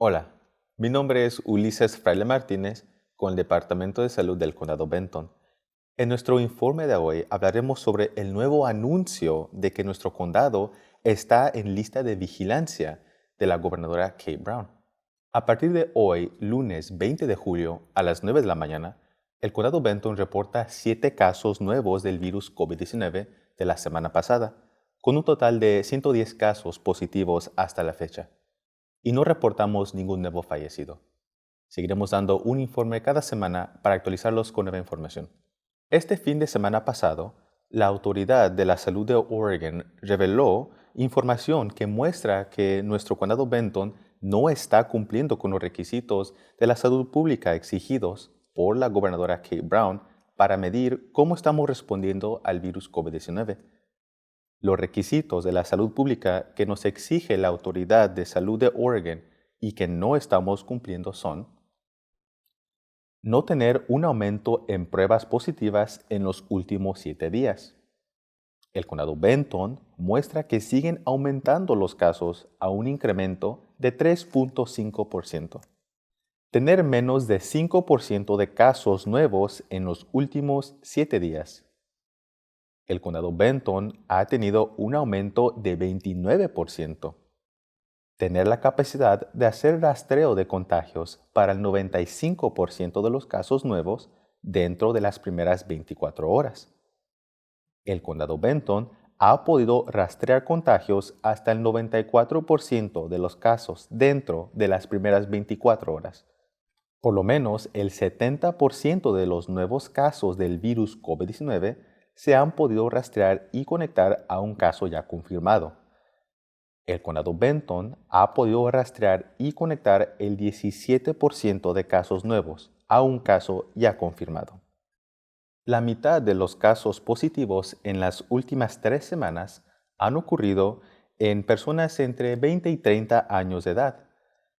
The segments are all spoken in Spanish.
Hola, mi nombre es Ulises Fraile Martínez con el Departamento de Salud del Condado Benton. En nuestro informe de hoy hablaremos sobre el nuevo anuncio de que nuestro condado está en lista de vigilancia de la gobernadora Kate Brown. A partir de hoy, lunes 20 de julio, a las 9 de la mañana, el condado Benton reporta 7 casos nuevos del virus COVID-19 de la semana pasada, con un total de 110 casos positivos hasta la fecha y no reportamos ningún nuevo fallecido. Seguiremos dando un informe cada semana para actualizarlos con nueva información. Este fin de semana pasado, la Autoridad de la Salud de Oregon reveló información que muestra que nuestro condado Benton no está cumpliendo con los requisitos de la salud pública exigidos por la gobernadora Kate Brown para medir cómo estamos respondiendo al virus COVID-19. Los requisitos de la salud pública que nos exige la Autoridad de Salud de Oregon y que no estamos cumpliendo son no tener un aumento en pruebas positivas en los últimos 7 días. El condado Benton muestra que siguen aumentando los casos a un incremento de 3.5%. Tener menos de 5% de casos nuevos en los últimos 7 días. El condado Benton ha tenido un aumento de 29%. Tener la capacidad de hacer rastreo de contagios para el 95% de los casos nuevos dentro de las primeras 24 horas. El condado Benton ha podido rastrear contagios hasta el 94% de los casos dentro de las primeras 24 horas. Por lo menos el 70% de los nuevos casos del virus COVID-19 se han podido rastrear y conectar a un caso ya confirmado. El condado Benton ha podido rastrear y conectar el 17% de casos nuevos a un caso ya confirmado. La mitad de los casos positivos en las últimas 3 semanas han ocurrido en personas entre 20 y 30 años de edad,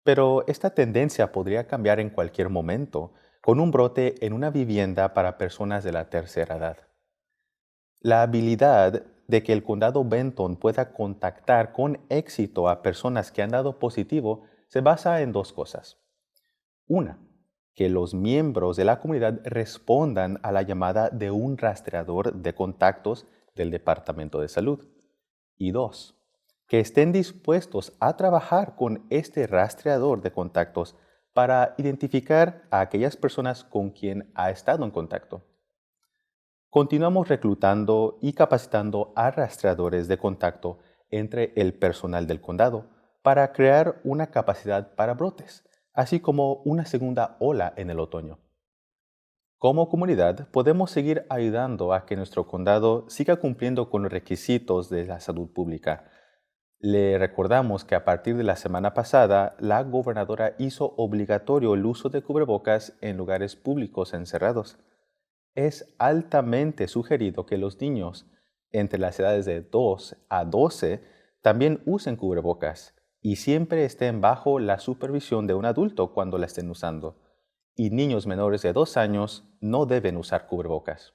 pero esta tendencia podría cambiar en cualquier momento con un brote en una vivienda para personas de la tercera edad. La habilidad de que el condado Benton pueda contactar con éxito a personas que han dado positivo se basa en 2 cosas. Una, que los miembros de la comunidad respondan a la llamada de un rastreador de contactos del Departamento de Salud. Y 2, que estén dispuestos a trabajar con este rastreador de contactos para identificar a aquellas personas con quien ha estado en contacto. Continuamos reclutando y capacitando a rastreadores de contacto entre el personal del condado para crear una capacidad para brotes, así como una segunda ola en el otoño. Como comunidad, podemos seguir ayudando a que nuestro condado siga cumpliendo con los requisitos de la salud pública. Le recordamos que a partir de la semana pasada, la gobernadora hizo obligatorio el uso de cubrebocas en lugares públicos encerrados. Es altamente sugerido que los niños entre las edades de 2 a 12 también usen cubrebocas y siempre estén bajo la supervisión de un adulto cuando la estén usando. Y niños menores de 2 años no deben usar cubrebocas.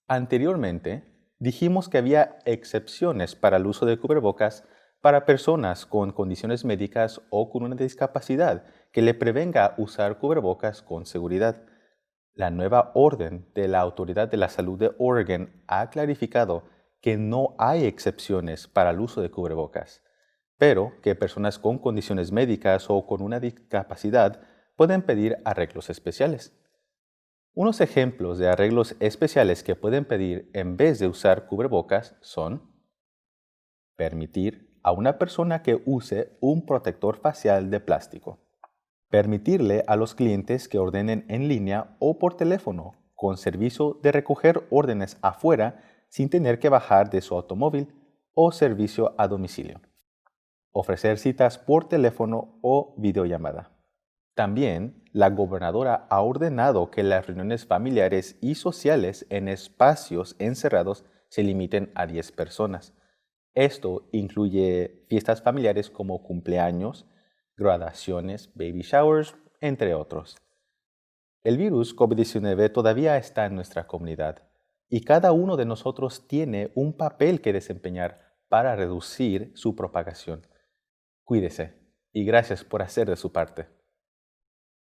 Anteriormente, dijimos que había excepciones para el uso de cubrebocas para personas con condiciones médicas o con una discapacidad que le prevenga usar cubrebocas con seguridad. La nueva orden de la Autoridad de la Salud de Oregon ha clarificado que no hay excepciones para el uso de cubrebocas, pero que personas con condiciones médicas o con una discapacidad pueden pedir arreglos especiales. Unos ejemplos de arreglos especiales que pueden pedir en vez de usar cubrebocas son permitir a una persona que use un protector facial de plástico. Permitirle a los clientes que ordenen en línea o por teléfono con servicio de recoger órdenes afuera sin tener que bajar de su automóvil o servicio a domicilio. Ofrecer citas por teléfono o videollamada. También, la gobernadora ha ordenado que las reuniones familiares y sociales en espacios encerrados se limiten a 10 personas. Esto incluye fiestas familiares como cumpleaños, graduaciones, baby showers, entre otros. El virus COVID-19 todavía está en nuestra comunidad y cada uno de nosotros tiene un papel que desempeñar para reducir su propagación. Cuídese. y gracias por hacer de su parte.